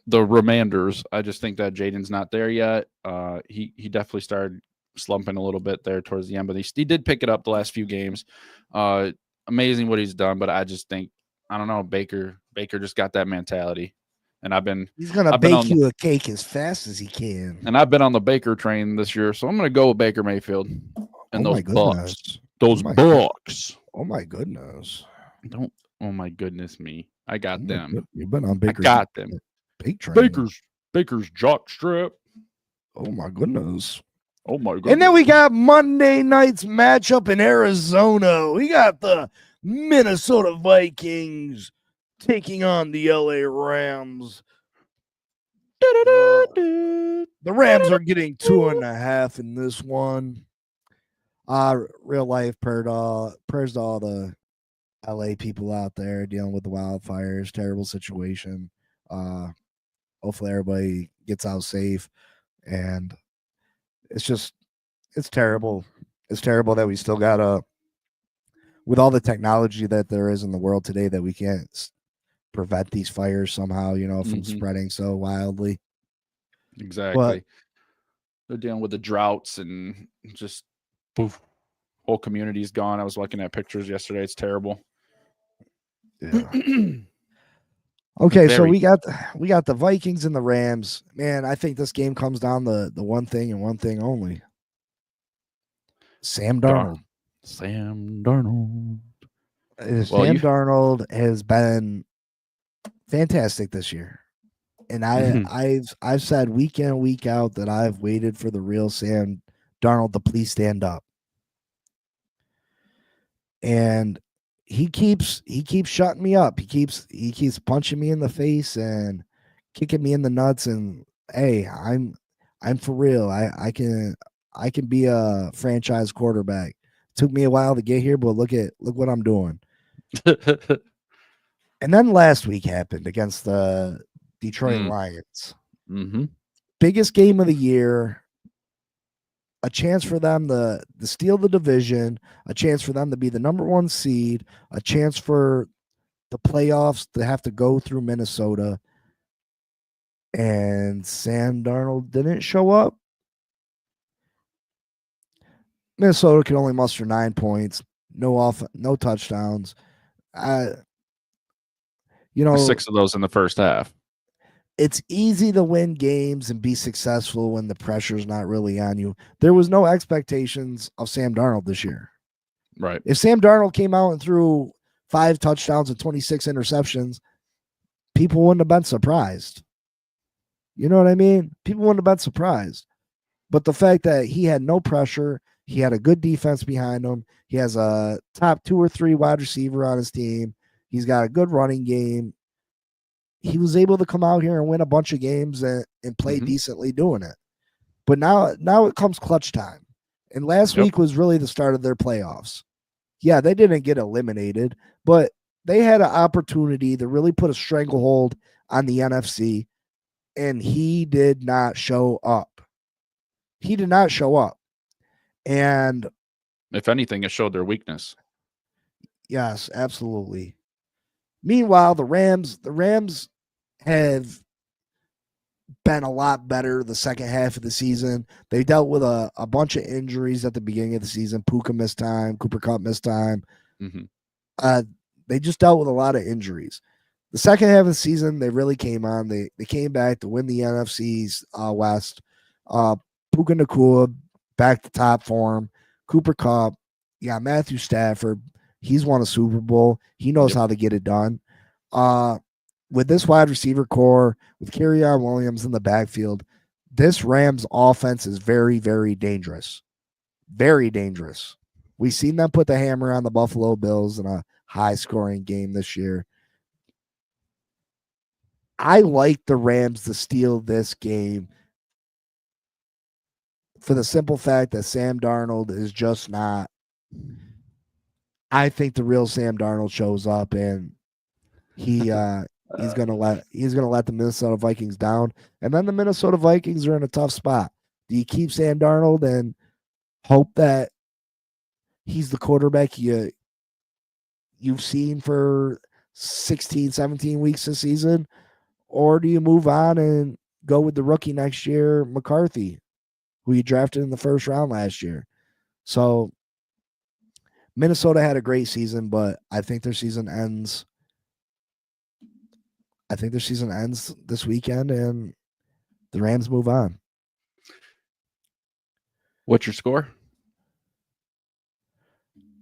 the Remanders, I just think that Jaden's not there yet. He definitely started slumping a little bit there towards the end, but he did pick it up the last few games. Amazing what he's done, but I just think, I don't know, Baker just got that mentality. And he's gonna bake you a cake as fast as he can. And I've been on the Baker train this year, so I'm gonna go with Baker Mayfield and those Bucks. Those Bucks. Oh my goodness. Don't. Oh my goodness me. I got them. You've been on Baker. I got them. Baker's jock strap. Oh my goodness. Oh my goodness. And then we got Monday night's matchup in Arizona. We got the Minnesota Vikings taking on the LA Rams. The Rams are getting 2.5 in this one. Real life prayers to all the LA people out there dealing with the wildfires. Terrible situation. Hopefully everybody gets out safe. And it's terrible. It's terrible that we still got with all the technology that there is in the world today, that we can't prevent these fires somehow, from spreading so wildly. Exactly. But they're dealing with the droughts and just poof, whole community's gone. I was looking at pictures yesterday. It's terrible. Yeah. Okay, so we got the Vikings and the Rams. Man, I think this game comes down to the one thing and one thing only. Sam Darnold. Sam Darnold has been fantastic this year. And I've said week in and week out that I've waited for the real Sam Darnold to please stand up. And he keeps shutting me up. He keeps punching me in the face and kicking me in the nuts. And hey, I'm for real. I can be a franchise quarterback. Took me a while to get here, but look what I'm doing. And then last week happened against the Detroit Lions. Mm-hmm. Biggest game of the year. A chance for them to steal the division, a chance for them to be the number 1 seed, a chance for the playoffs to have to go through Minnesota. And Sam Darnold didn't show up. Minnesota can only muster 9 points, no touchdowns. 6 of those in the first half. It's easy to win games and be successful when the pressure's not really on you. There was no expectations of Sam Darnold this year. Right. If Sam Darnold came out and threw 5 touchdowns and 26 interceptions, people wouldn't have been surprised. You know what I mean? People wouldn't have been surprised. But the fact that he had no pressure, he had a good defense behind him, he has a top 2 or 3 wide receiver on his team, he's got a good running game. He was able to come out here and win a bunch of games and play decently doing it. But now it comes clutch time. And last week was really the start of their playoffs. Yeah, they didn't get eliminated, but they had an opportunity to really put a stranglehold on the NFC, and he did not show up. He did not show up. And if anything, it showed their weakness. Yes, absolutely. Meanwhile, the Rams have been a lot better the second half of the season. They dealt with a bunch of injuries at the beginning of the season. Puka missed time. Cooper Kupp missed time. They just dealt with a lot of injuries. The second half of the season, they really came on. They came back to win the NFC's West. Puka Nacua back to top form. Cooper Kupp. Yeah, Matthew Stafford. He's won a Super Bowl. He knows how to get it done. with this wide receiver core, with Kerryon Williams in the backfield, this Rams offense is very, very dangerous. Very dangerous. We've seen them put the hammer on the Buffalo Bills in a high-scoring game this year. I like the Rams to steal this game for the simple fact that Sam Darnold is just not. I think the real Sam Darnold shows up and he's gonna let the Minnesota Vikings down, and then the Minnesota Vikings are in a tough spot. Do you keep Sam Darnold and hope that he's the quarterback you've seen for 16, 17 weeks this season, or do you move on and go with the rookie next year, McCarthy, who you drafted in the first round last year? So Minnesota had a great season, but I think their season ends. This weekend, and the Rams move on. What's your score?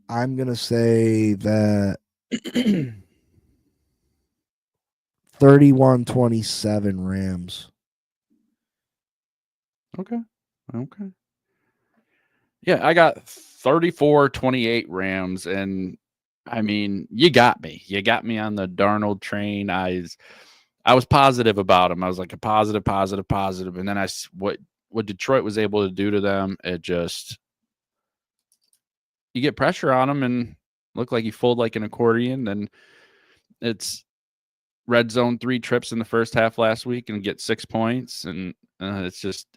I'm going to say that 31-27 Rams. Okay. Yeah, I got 34-28 Rams, and I mean, you got me. You got me on the Darnold train. I was positive about him. I was like a positive, and then what Detroit was able to do to them, it just, you get pressure on him and look like you fold like an accordion. And it's red zone 3 trips in the first half last week and get 6 points, and it's just,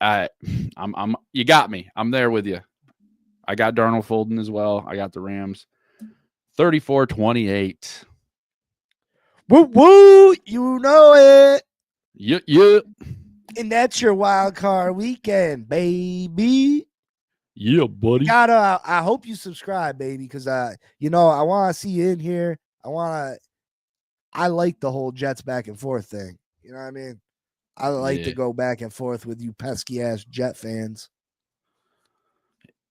I'm you got me. I'm there with you. I got Darnold folding as well. I got the Rams 34-28. Woo woo, you know it. Yeah. And that's your wild card weekend, baby. Yeah, buddy. I hope you subscribe, baby, because I want to see you in here. I like the whole Jets back and forth thing. You know what I mean? I like to go back and forth with you pesky ass Jet fans.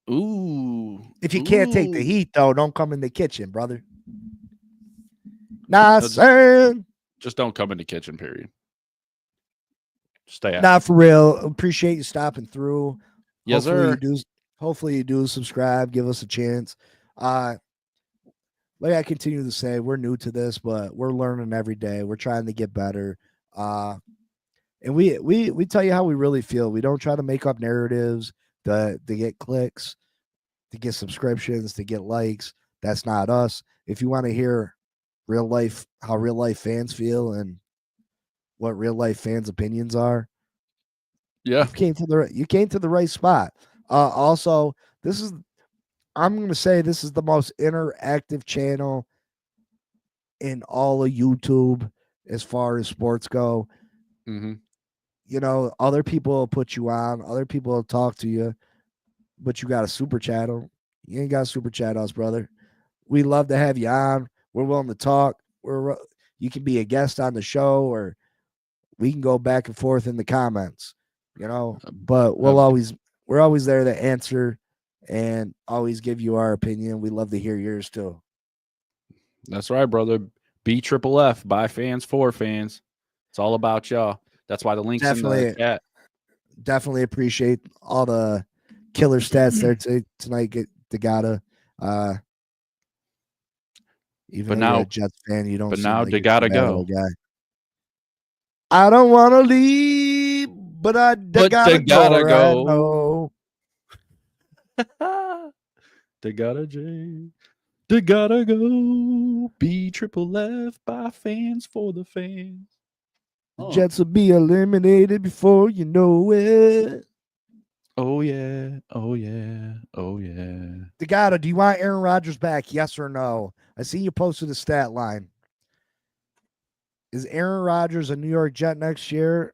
Ooh. If you can't take the heat, though, don't come in the kitchen, brother. Nah, son. Just don't come in the kitchen, period. Stay out. Nah, for real. Appreciate you stopping through. Yes, sir. Hopefully you do subscribe. Give us a chance. Like I continue to say, we're new to this, but we're learning every day. We're trying to get better. And we tell you how we really feel. We don't try to make up narratives to get clicks, to get subscriptions, to get likes. That's not us. If you want to hear how real life fans feel and what real life fans' opinions are, yeah, you came to the right spot. Also, I'm going to say this is the most interactive channel in all of YouTube as far as sports go. Mm-hmm. You know, other people will put you on, other people will talk to you, but you got a super channel. You ain't got a super chat us, brother. We love to have you on. We're willing to talk. You can be a guest on the show, or we can go back and forth in the comments, but we're always there to answer and always give you our opinion. We love to hear yours too. That's right, brother. BFFF, by fans, for fans. It's all about y'all. That's why the link's in the chat. Definitely appreciate all the killer stats there tonight. Degata. Even though you're a Jets fan, you don't. But now like Degata go. Guy. I don't want to leave, but I gotta go. Degata J. Degata go. BFFF, by fans, for the fans. The Jets will be eliminated before you know it. Oh, yeah. Oh, yeah. Oh, yeah. Degata, do you want Aaron Rodgers back? Yes or no? I see you posted a stat line. Is Aaron Rodgers a New York Jet next year?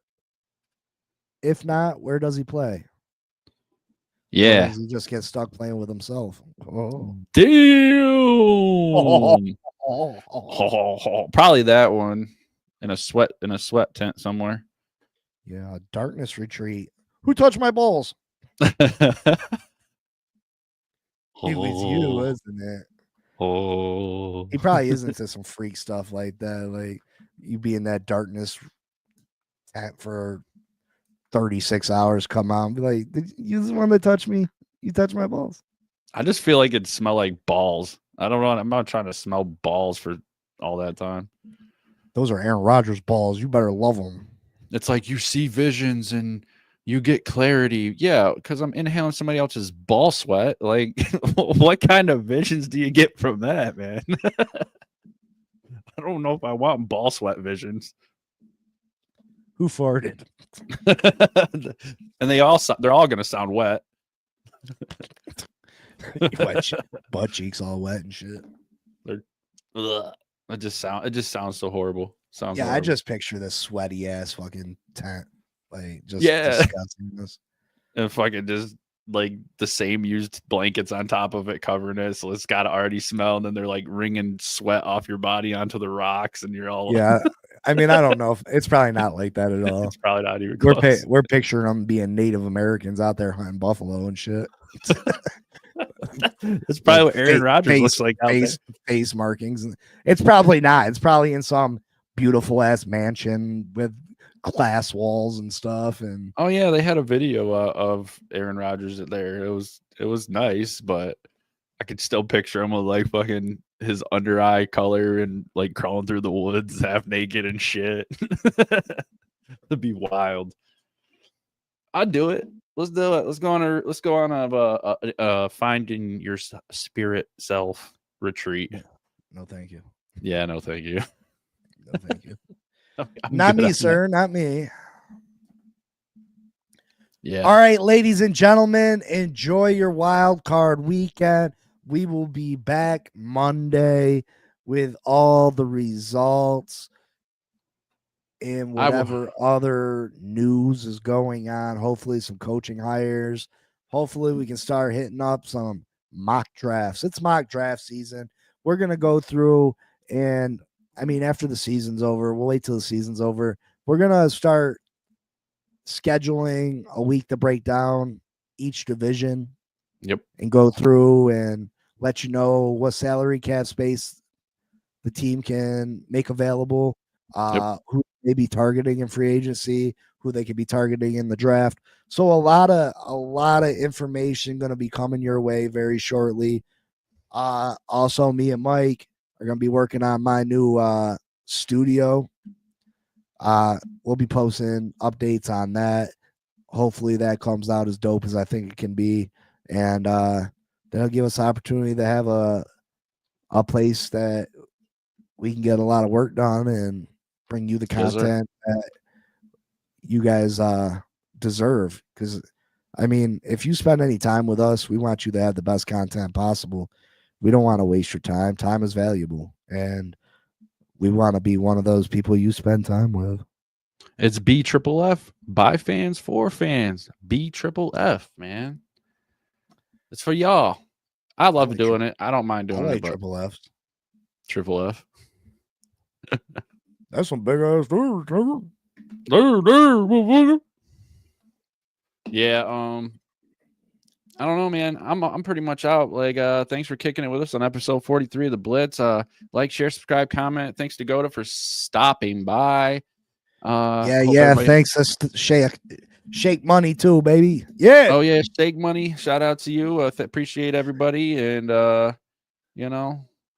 If not, where does he play? Yeah. Or does he just get stuck playing with himself? Oh. Damn. Probably that one. In a sweat tent somewhere. Yeah, darkness retreat. Who touched my balls? It was you, wasn't it? Oh. He probably is into some freak stuff like that. Like You be in that darkness for 36 hours, come out and be like, "Did you just want to touch me? You touch my balls." I just feel like it'd smell like balls. I don't know. I'm not trying to smell balls for all that time. Those are Aaron Rodgers balls. You better love them. It's like you see visions and you get clarity. Yeah, because I'm inhaling somebody else's ball sweat. Like, what kind of visions do you get from that, man? I don't know if I want ball sweat visions. Who farted? And they're all going to sound wet. Butt cheeks all wet and shit. Ugh. It just sounds so horrible. Sounds Yeah, horrible. I just picture this sweaty ass fucking tent, like just Yeah. disgusting. This. And fucking just like the same used blankets on top of it covering it, so it's got to already smell. And then they're like wringing sweat off your body onto the rocks, and you're all Yeah. I mean, I don't know if it's probably not like that at all. It's probably not even close. We're picturing them being Native Americans out there hunting buffalo and shit. That's probably what Aaron Rodgers looks like out there. Face markings. It's probably not. It's probably in some beautiful ass mansion with glass walls and stuff. And Oh yeah, they had a video of Aaron Rodgers there. It was nice, but I could still picture him with like fucking his under eye color and like crawling through the woods half naked and shit. That'd be wild. I'd do it. Let's do it. Let's go on a finding your spirit self retreat. no, thank you. Yeah, no, thank you. No, thank you. I'm Not good me, on sir. Not me. that. Yeah. All right, ladies and gentlemen, enjoy your wild card weekend. We will be back Monday with all the results and whatever other news is going on. Hopefully some coaching hires. Hopefully we can start hitting up some mock drafts. It's mock draft season. We're going to go through, and I mean, after the season's over, we'll wait till the season's over. We're going to start scheduling a week to break down each division. Yep. And go through and let you know what salary cap space the team can make available, who they be targeting in free agency, who they could be targeting in the draft. So a lot of information going to be coming your way very shortly. Also, me and Mike are going to be working on my new studio. We'll be posting updates on that. Hopefully that comes out as dope as I think it can be. And that'll give us the opportunity to have a place that we can get a lot of work done and bring you the content that you guys deserve. Because, I mean, if you spend any time with us, we want you to have the best content possible. We don't want to waste your time. Time is valuable. And we want to be one of those people you spend time with. It's BFFF, by fans, for fans. BFFF, man. It's for y'all. I love doing it. I don't mind doing it. Triple F. Triple F. That's some big ass dude. Yeah, I don't know, man. I'm pretty much out. Like, thanks for kicking it with us on episode 43 of the Blitz. Like, share, subscribe, comment. Thanks to Goda for stopping by. Yeah. Thanks to Shake Money too, baby. Yeah. Oh yeah, Shake Money. Shout out to you. Appreciate everybody, and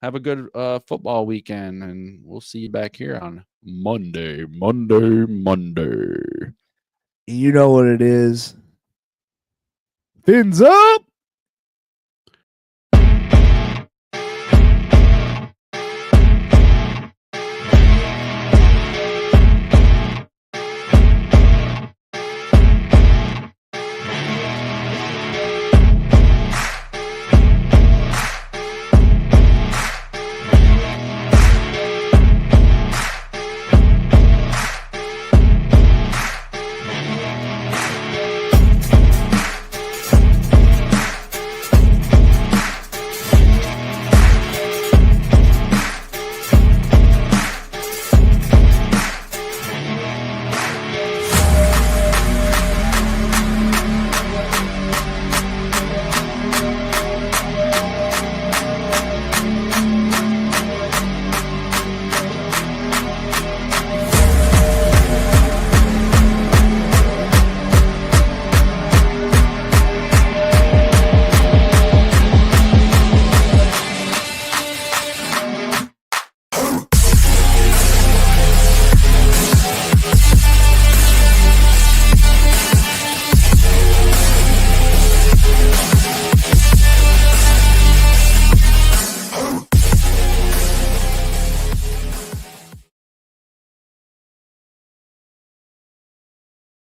have a good football weekend, and we'll see you back here on Monday. You know what it is. Fins up.